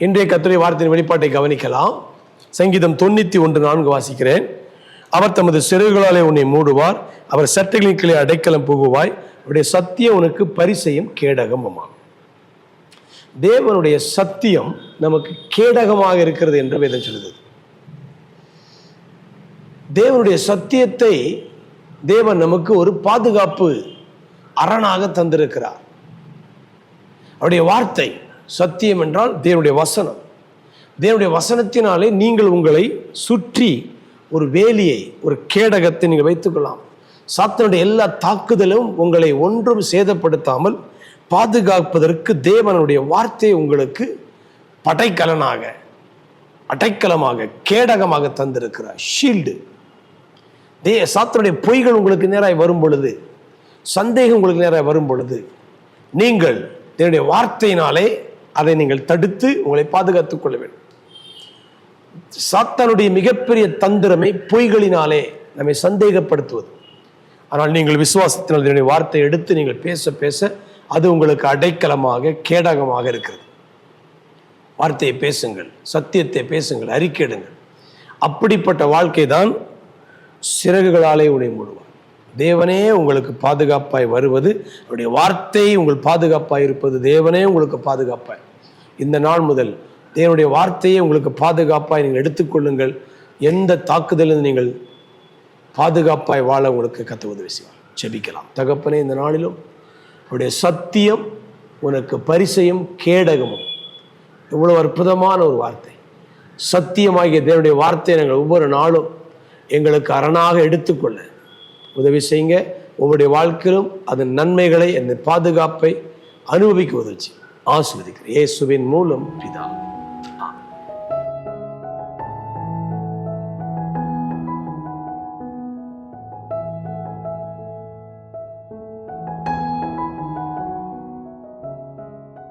இன்றைய கர்த்தருடைய வார்த்தையின் வெளிப்பாட்டை கவனிக்கலாம். சங்கீதம் 91:4 வாசிக்கிறேன். அவர் தமது சிறகுகளாலே உன்னை மூடுவார், அவர் சட்டைகளின் கீழே அடைக்கலம் புகுவாய், அவருடைய சத்தியம் உனக்கு பரிசையும் கேடகமுமாகும். தேவனுடைய சத்தியம் நமக்கு கேடகமாக இருக்கிறது என்று வேதம் சொல்லுது. தேவனுடைய சத்தியத்தை தேவன் நமக்கு ஒரு பாதுகாப்பு அரணாக தந்திருக்கிறார். அவருடைய வார்த்தை சத்தியம் என்றால் தேவனுடைய வசனம். தேவனுடைய வசனத்தினாலே நீங்கள் உங்களை சுற்றி ஒரு வேலியை, ஒரு கேடகத்தை நீங்கள் வைத்துக்கொள்ளலாம். சாத்தானுடைய எல்லா தாக்குதலும் உங்களை ஒன்றும் சேதப்படுத்தாமல் பாதுகாப்பதற்கு தேவனுடைய வார்த்தை உங்களுக்கு படைக்கலனாக, அடைக்கலமாக, கேடகமாக தந்திருக்கிறார். ஷீல்டு. சாத்தானுடைய பொய்கள் உங்களுக்கு நேராக வரும் பொழுது, சந்தேகம் உங்களுக்கு நேராக வரும் பொழுது, நீங்கள் தேவனுடைய வார்த்தையினாலே அதை நீங்கள் தடுத்து உங்களை பாதுகாத்துக் கொள்ள வேண்டும். சாத்தானுடைய மிகப்பெரிய தந்திரமே பொய்களினாலே நம்மை சந்தேகப்படுத்துவது. ஆனால் நீங்கள் விசுவாசத்தினால் தேவனுடைய வார்த்தையை எடுத்து நீங்கள் பேச பேச அது உங்களுக்கு அடைக்கலமாக, கேடகமாக இருக்கிறது. வார்த்தையை பேசுங்கள், சத்தியத்தை பேசுங்கள், அறிக்கையிடுங்கள். அப்படிப்பட்ட வாழ்க்கை தான் சிறகுகளாலே உன்னை மூடுவார். தேவனே உங்களுக்கு பாதுகாப்பாய் வருவது, அவருடைய வார்த்தை உங்கள் பாதுகாப்பாய் இருப்பது, தேவனே உங்களுக்கு பாதுகாப்பாய். இந்த நாள் முதல் தேவனுடைய வார்த்தையை உங்களுக்கு பாதுகாப்பாய் நீங்கள் எடுத்துக்கொள்ளுங்கள். எந்த தாக்குதலில் நீங்கள் பாதுகாப்பாய் வாழ உங்களுக்கு கர்த்தர் உதவி செய்வார். ஜெபிக்கலாம். தகப்பனே, இந்த நாளிலும் அவருடைய சத்தியம் உனக்கு பரிசையும் கேடகமும். இவ்வளவு அற்புதமான ஒரு வார்த்தை. சத்தியமாகிய தேவனுடைய வார்த்தையை நாங்கள் ஒவ்வொரு நாளும் எங்களுக்கு அரணாக எடுத்துக்கொள்ள உதவி செய்யுங்க. உங்களுடைய வாழ்க்கையிலும் அதன் நன்மைகளை, அந்த பாதுகாப்பை அனுபவிக்க உதவி ஆசீர்வதிக்கிறேன். இயேசுவின் மூலம் பிதாவே.